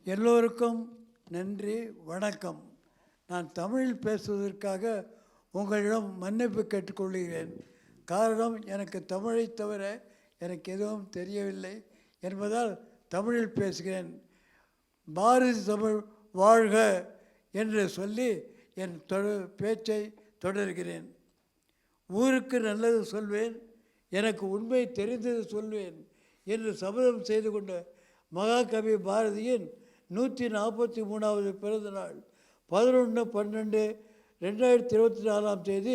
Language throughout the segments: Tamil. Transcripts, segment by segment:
எல்லோருக்கும் நன்றி, வணக்கம். நான் தமிழில் பேசுவதற்காக உங்களிடம் மன்னிப்பு கேட்டுக்கொள்கிறேன். காரணம், எனக்கு தமிழை தவிர எனக்கு எதுவும் தெரியவில்லை என்பதால் தமிழில் பேசுகிறேன். பாரதி தமிழ் வாழ்க என்று சொல்லி என் பேச்சை தொடர்கிறேன். ஊருக்கு நல்லது சொல்வேன், எனக்கு உண்மை தெரிந்தது சொல்வேன் என்று சபதம் செய்து கொண்ட மகாகவி பாரதியின் 143வது பிறந்த நாள் 11/12/2024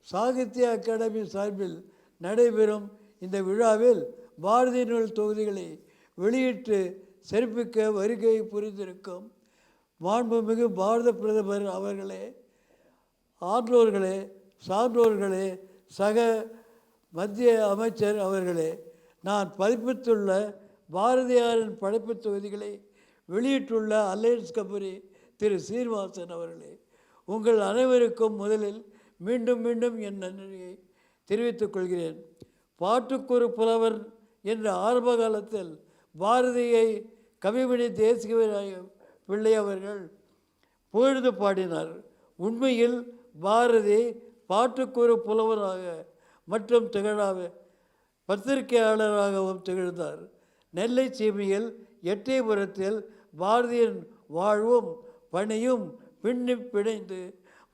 சாகித்ய அகாடமி சார்பில் நடைபெறும் இந்த விழாவில் பாரதி நூல் தொகுதிகளை வெளியிட்டு சிறப்பிக்க வருகை புரிந்திருக்கும் மாண்புமிகு பாரத பிரதமர் அவர்களே, ஆன்றோர்களே, சான்றோர்களே, சக மத்திய அமைச்சர் அவர்களே, நான் பதிப்பித்துள்ள பாரதியாரின் படைப்புத் தொகுதிகளை வெளியிட்டுள்ள அலையன்ஸ் கம்பெனி திரு சீனிவாசன் அவர்களே, உங்கள் அனைவருக்கும் முதலில் மீண்டும் மீண்டும் என் நன்றியை தெரிவித்துக் கொள்கிறேன். பாட்டுக்கொரு புலவர் என்ற ஆரம்ப காலத்தில் பாரதியை கவிமணி தேசிய பிள்ளை அவர்கள் புகழ்ந்து பாடினார். உண்மையில் பாரதி பாட்டுக்கொரு புலவராக மற்றும் பத்திரிகையாளராகவும் திகழ்ந்தார். நெல்லை சீமையில் எட்டயபுரத்தில் பாரதியின் வாழ்வும் பணியும் பின்னி பிணைந்து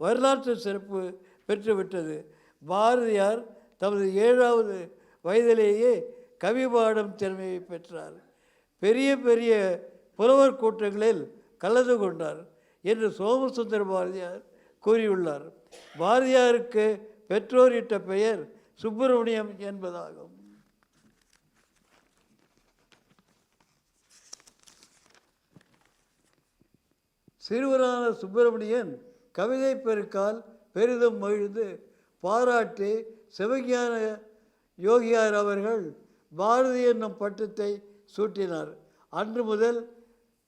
வரலாற்று சிறப்பு பெற்றுவிட்டது. பாரதியார் தமது 7வது வயதிலேயே கவி பாடும் திறமையை பெற்றார். பெரிய பெரிய புலவர் கூட்டங்களில் கலந்து கொண்டார் என்று சோமசுந்தர பாரதியார் கூறியுள்ளார். பாரதியாருக்கு பெற்றோர் இட்ட பெயர் சுப்பிரமணியம் என்பதாகும். சிறுவரான சுப்பிரமணியன் கவிதை பெருக்கால் பெரிதும் மகிழ்ந்து பாராட்டி சிவஞான யோகியார் அவர்கள் பாரதி என்னும் பட்டத்தை சூட்டினார். அன்று முதல்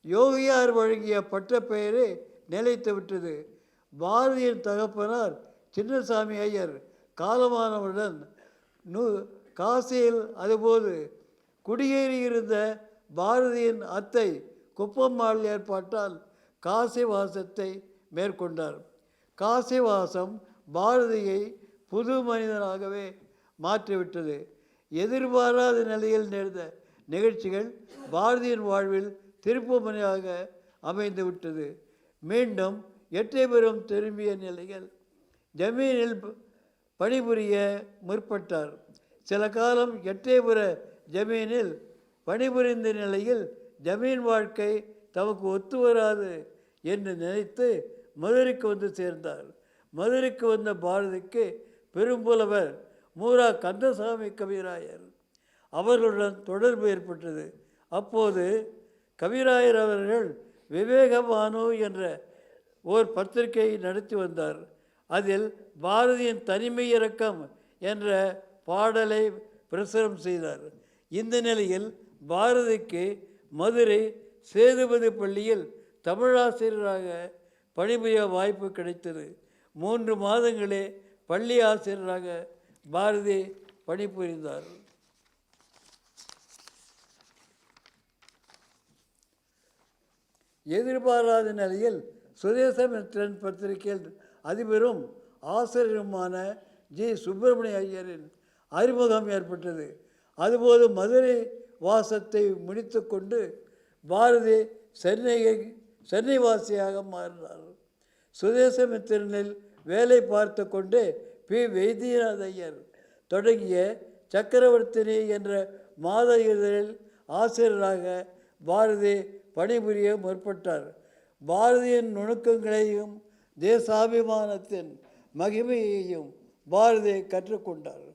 யோகியார் வழங்கிய பட்ட பெயரே நிலைத்துவிட்டது. பாரதியின் தகப்பனார் சின்னசாமி ஐயர் காலமானவுடன் காசியில் அதுபோது குடியேறியிருந்த பாரதியின் அத்தை குப்பம்மாள் ஏற்பாட்டால் காசி வாசத்தை மேற்கொண்டார். காசி வாசம் பாரதியை புது மனிதனாகவே மாற்றிவிட்டது. எதிர்பாராத நிலையில் நேர்ந்த நிகழ்ச்சிகள் பாரதியின் வாழ்வில் திருப்புமுனையாக அமைந்துவிட்டது. மீண்டும் எட்டயபுரம் திரும்பிய நிலையில் ஜமீனில் பணிபுரிய முற்பட்டார். சில காலம் எட்டயபுர ஜமீனில் பணிபுரிந்த நிலையில் ஜமீன் வாழ்க்கை தமக்கு ஒத்து வராது என்று நினைத்து மதுரைக்கு வந்து சேர்ந்தார். மதுரைக்கு வந்த பாரதிக்கு பெரும்புலவர் மூரா கந்தசாமி கவிராயர் அவர்களுடன் தொடர்பு ஏற்பட்டது. அப்போது கவிராயர் அவர்கள் விவேகபானு என்ற ஓர் பத்திரிகை நடத்தி வந்தார். அதில் பாரதியின் தனிமை இறக்கம் என்ற பாடலை பிரசுரம் செய்தார். இந்த நிலையில் பாரதிக்கு மதுரை சேதுபதி பள்ளியில் தமிழாசிரியராக பணிபுரிய வாய்ப்பு கிடைத்தது. 3 மாதங்களே பள்ளி ஆசிரியராக பாரதி பணிபுரிந்தார். எதிர்பாராத நிலையில் சுதேசமித்திரன் பத்திரிகையில் அதிபரும் ஆசிரியருமான ஜி சுப்பிரமணிய ஐயரின் அறிமுகம் ஏற்பட்டது. அதுபோது மதுரை வாசத்தை முடித்து கொண்டு பாரதி சென்னை வாசியாக மாறினார். சுதேசமித்திரனில் வேலை பார்த்து கொண்டு பி. வைத்தியநாத ஐயர் தொடங்கிய சக்கரவர்த்தினி என்ற மாத இதழில் ஆசிரியராக பாரதி பணிபுரிய முற்பட்டார். பாரதியின் நுணுக்கங்களையும் தேசாபிமானத்தின் மகிமையையும் பாரதி கற்றுக்கொண்டார்.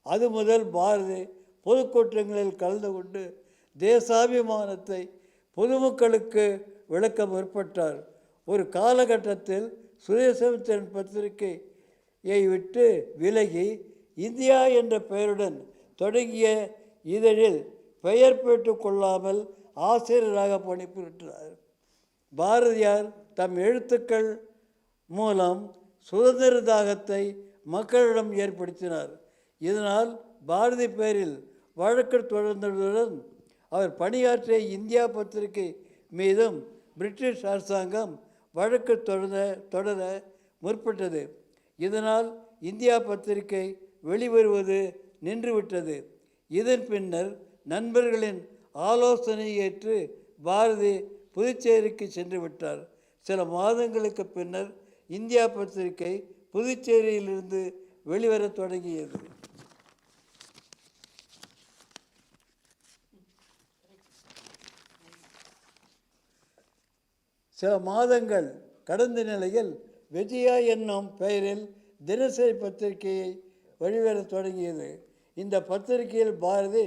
அது முதல் பாரதி பொதுக்கூட்டங்களில் கலந்து கொண்டு தேசாபிமானத்தை பொதுமக்களுக்கு விளக்க முற்பட்டார். ஒரு காலகட்டத்தில் சுதேசமித்திரன் பத்திரிகையை விட்டு விலகி இந்தியா என்ற பெயருடன் தொடங்கிய இதழில் பெயர் பெற்றுக் கொள்ளாமல் ஆசிரியராக பணிபுரிந்தார். பாரதியார் தம் எழுத்துக்கள் மூலம் சுதந்திர தாகத்தை மக்களிடம் ஏற்படுத்தினார். இதனால் பாரதி பெயரில் வழக்கு தொடர்ந்ததுடன் அவர் பணியாற்றிய இந்தியா பத்திரிகை மீதும் பிரிட்டிஷ் அரசாங்கம் வழக்கு தொடர முற்பட்டது. இதனால் இந்தியா பத்திரிகை வெளிவருவது நின்றுவிட்டது. இதன் பின்னர் நண்பர்களின் ஆலோசனை ஏற்று பாரதி புதுச்சேரிக்கு சென்று விட்டார். சில மாதங்களுக்கு பின்னர் இந்தியா பத்திரிகை புதுச்சேரியிலிருந்து வெளிவர தொடங்கியது. சில மாதங்கள் கடந்த நிலையில் விஜயா என்னும் பெயரில் தினசரி பத்திரிகையை வெளிவர தொடங்கியது. இந்த பத்திரிகையில் பாரதி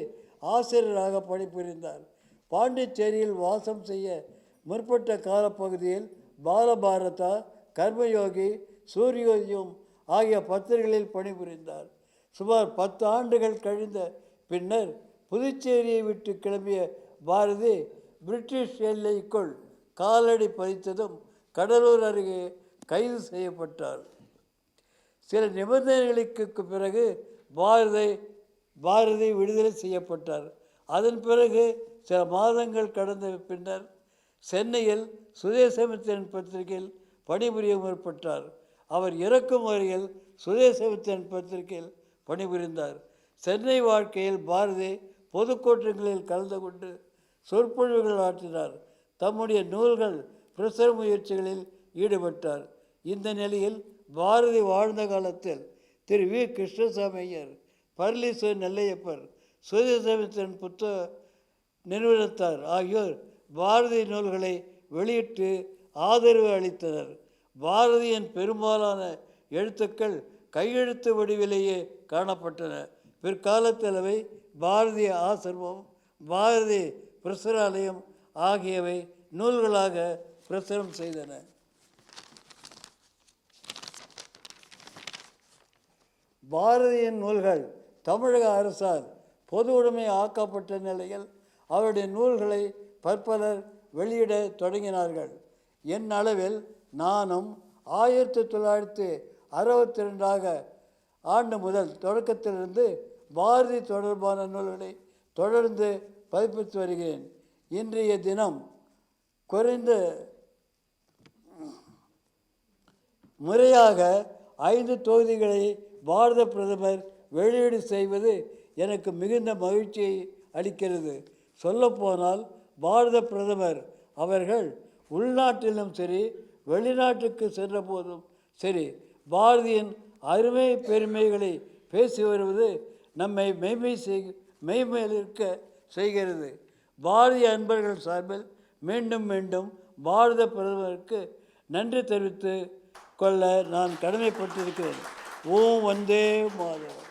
ஆசிரியராக பணிபுரிந்தார். பாண்டிச்சேரியில் வாசம் செய்ய முற்பட்ட காலப்பகுதியில் பாலபாரதா, கர்மயோகி, சூரியோதயம் ஆகிய பத்திரிகைகளில் பணிபுரிந்தார். சுமார் 10 ஆண்டுகள் கழிந்த பின்னர் புதுச்சேரியை விட்டு கிளம்பிய பாரதி பிரிட்டிஷ் எல்லைக்குள் காலடி பதித்ததும் கடலூர் அருகே கைது செய்யப்பட்டார். சில நிபந்தனைகளுக்கு பிறகு பாரதி விடுதலை செய்யப்பட்டார். அதன் பிறகு சில மாதங்கள் கடந்த பின்னர் சென்னையில் சுதேசமித்திரன் பத்திரிகையில் பணிபுரிய முற்பட்டார். அவர் இறக்கும் வரையில் சுதேசமித்திரன் பத்திரிகையில் பணிபுரிந்தார். சென்னை வாழ்க்கையில் பாரதி பொதுக்கூட்டங்களில் கலந்து கொண்டு சொற்பொழிவுகள் ஆற்றினார். தம்முடைய நூல்கள் பிரசுர முயற்சிகளில் ஈடுபட்டார். இந்த நிலையில் பாரதி வாழ்ந்த காலத்தில் திரு வி. கிருஷ்ணசாமி ஐயர், பரலீஸ்வரர் நெல்லையப்பர், சுதேசமித்திரன் புத்தக நிறுவனத்தார் ஆகியோர் பாரதி நூல்களை வெளியிட்டு ஆதரவு அளித்தனர். பாரதியின் பெரும்பாலான எழுத்துக்கள் கையெழுத்து வடிவிலேயே காணப்பட்டன. பிற்காலத்தில் அவை பாரதிய ஆசிரமம், பாரதி பிரசுராலயம் ஆகியவை நூல்களாக பிரசுரம் செய்தன. பாரதியின் நூல்கள் தமிழக அரசால் பொது உடைமை ஆக்கப்பட்ட நிலையில் அவருடைய நூல்களை பற்பலர் வெளியிட தொடங்கினார்கள். என் அளவில் நானும் 1962 ஆண்டு முதல் தொடக்கத்திலிருந்து பாரதி தொடர்பான நூல்களை தொடர்ந்து பதிப்பித்து வருகிறேன். இன்றைய தினம் குறைந்த முறையாக 5 தொகுதிகளை பாரத பிரதமர் வெளியீடு செய்வது எனக்கு மிகுந்த மகிழ்ச்சியை அளிக்கிறது. சொல்லப்போனால் பாரத பிரதமர் அவர்கள் உள்நாட்டிலும் சரி வெளிநாட்டுக்கு சென்ற போதும் சரி பாரதியின் அருமை பெருமைகளை பேசி வருவது நம்மை மெய்மேலிருக்க செய்கிறது. பாரதிய அன்பர்கள் சார்பில் மீண்டும் மீண்டும் பாரத பிரதமருக்கு நன்றி தெரிவித்து கொள்ள நான் கடமைப்பட்டிருக்கிறேன். ஓம் வந்தே மாதவம்.